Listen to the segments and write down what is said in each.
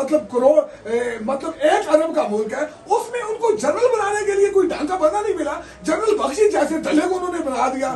मतलब मतलब 1 अरब का मुल्क है, उसमें उनको जनरल बनाने के लिए कोई ढंग का बंदा नहीं मिला। जनरल बख्शी जैसे दले को उन्होंने बना दिया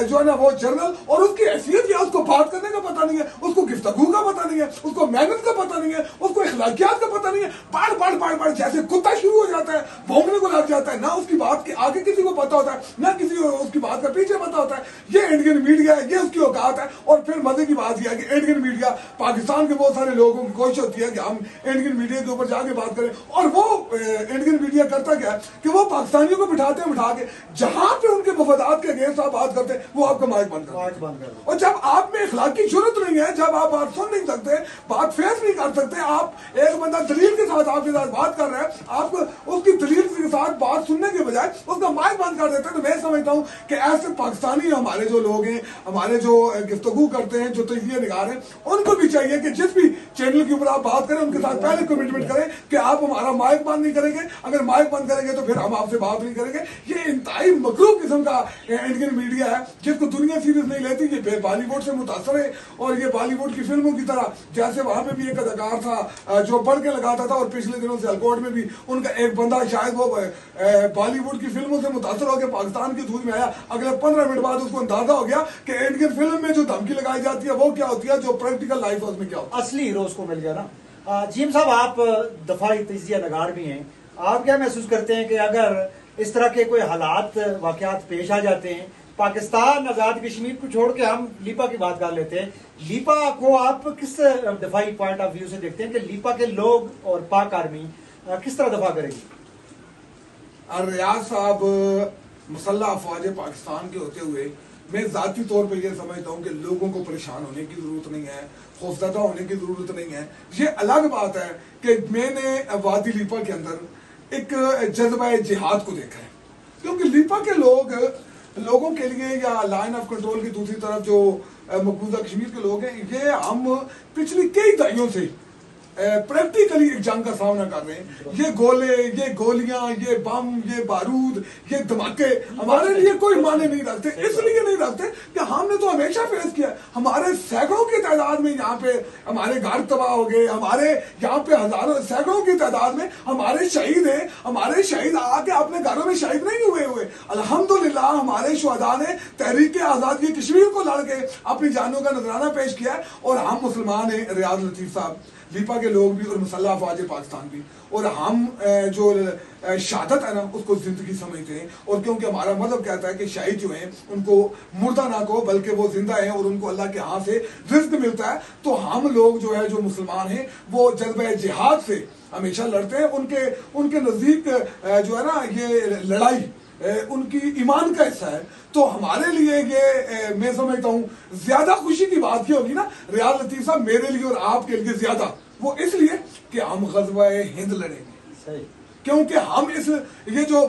जो है ना वो जनरल, और उसकी हैसियत क्या, उसको बात करने का पता नहीं है, उसको गिफ्तगू का पता नहीं है, उसको मेहनत का पता नहीं है, उसको इखलाकियात का पता नहीं है। बाढ़ जैसे कुत्ता शुरू हो जाता है, भौंकने को लग जाता है, ना उसकी बात के आगे किसी को पता होता है, ना किसी को उसकी बात का पीछे पता होता है। ये इंडियन मीडिया है, ये उसकी औकात है। और फिर मजे की बात यह है कि इंडियन मीडिया, पाकिस्तान के बहुत सारे लोगों की कोशिश होती है कि हम इंडियन मीडिया के ऊपर जाके बात करें, और वो इंडियन मीडिया करता क्या है कि वो पाकिस्तानियों को बिठा के जहां पे उनके मफादात के अगेंस्ट आप बात करते हैं, वो आपका माइक बंद कर। और जब आप में इखलाकी जरूरत नहीं है, जब आप बात सुन नहीं सकते, बात फेस नहीं कर सकते, आप एक बंदा दलील के साथ आपके साथ बात कर रहे हैं, आप उसकी दलील के साथ बात सुनने के बजाय उसका माइक बंद कर देते हैं। तो मैं समझता हूं कि ऐसे पाकिस्तानी हमारे जो लोग हैं, हमारे जो गुफ्तगू करते हैं, जो तजज़िया निगार हैं, उनको भी चाहिए कि जिस भी चैनल के ऊपर आप बात करें, उनके साथ पहले कमिटमेंट करें कि आप हमारा माइक बंद नहीं करेंगे। अगर माइक बंद करेंगे तो फिर हम आपसे बात नहीं करेंगे। ये इंतहाई मकरूब किस्म का इंडियन मीडिया है जिसको दुनिया सीरियस नहीं लेती। ये बॉलीवुड से मुतासर है, और ये बॉलीवुड की फिल्मों की तरह, जैसे वहां पे भी एक अदाकार था जो पढ़ के लगाता था, और पिछले दिनों से अलकोट में भी उनका एक बंदा शायद वो बॉलीवुड की फिल्मों से मुतासर होकर पाकिस्तान की धूल में आया, अगले 15 मिनट बाद उसको अंदाजा हो गया कि इंडियन फिल्म में जो धमकी लगाई जाती है वो क्या होती है, जो प्रैक्टिकल लाइफ है उसमें क्या होता है। असली हीरोज को मिल गया ना। जीम साहब, आप दफाई तजिया नगार भी हैं, आप क्या महसूस करते हैं कि अगर इस तरह के कोई हालात वाकयात पेश आ जाते हैं, पाकिस्तान आजाद कश्मीर को छोड़ के हम लीपा की बात कर लेते हैं, लीपा को आप किस दफाई पॉइंट ऑफ व्यू से देखते हैं कि लीपा के लोग और पाक आर्मी किस तरह दफा करेगी? रियाज साहब, मुसल्लह अफवाज पाकिस्तान के होते हुए मैं जाती तौर पे ये समझता हूँ कि लोगों को परेशान होने की जरूरत नहीं है, खौफजदा होने की जरूरत नहीं है। ये अलग बात है कि मैंने वादी लीपा के अंदर एक जज्बा जिहाद को देखा है, क्योंकि लीपा के लोगों के लिए, या लाइन ऑफ कंट्रोल की दूसरी तरफ जो मकबूजा कश्मीर के लोग हैं, ये हम पिछली कई दहाइयों से प्रैक्टिकली एक जंग का सामना कर रहे हैं। ये गोले, ये गोलियां, ये बम, ये बारूद, ये धमाके हमारे लिए कोई माने नहीं रखते। इसलिए नहीं रखते कि हमने तो हमेशा फेस किया। हमारे सैकड़ों की तादाद में यहाँ पे हमारे घर तबाह हो गए, हमारे यहाँ पे हजारों सैकड़ों की तादाद में हमारे शहीद हैं। हमारे शहीद आके अपने घरों में शहीद नहीं हुए। अल्हम्दुलिल्लाह हमारे शुहदा ने तहरीक आजादी कश्मीर को लड़ के अपनी जानों का नजराना पेश किया है, और हम मुसलमान हैं, रियाज लतीफ साहब, लीपा के लोग भी और मुसल्लह अफवाज पाकिस्तान भी, और हम जो शहादत है ना उसको जिंदगी समझते हैं। और क्योंकि हमारा मजहब कहता है कि शहीद जो हैं उनको मुर्दा ना कहो, बल्कि वो जिंदा हैं और उनको अल्लाह के हाथ से रिज्क मिलता है। तो हम लोग जो है, जो मुसलमान हैं, वो जज्बा जिहाद से हमेशा लड़ते हैं। उनके नजदीक जो है ना ये लड़ाई उनकी ईमान का हिस्सा है। तो हमारे लिए ये मैं समझता हूँ ज्यादा खुशी की बात ये होगी ना रियाज लतीफ साहब, मेरे लिए और आपके लिए ज्यादा, वो इसलिए कि हम ग़ज़वा हिंद लड़ेंगे, क्योंकि हम ये जो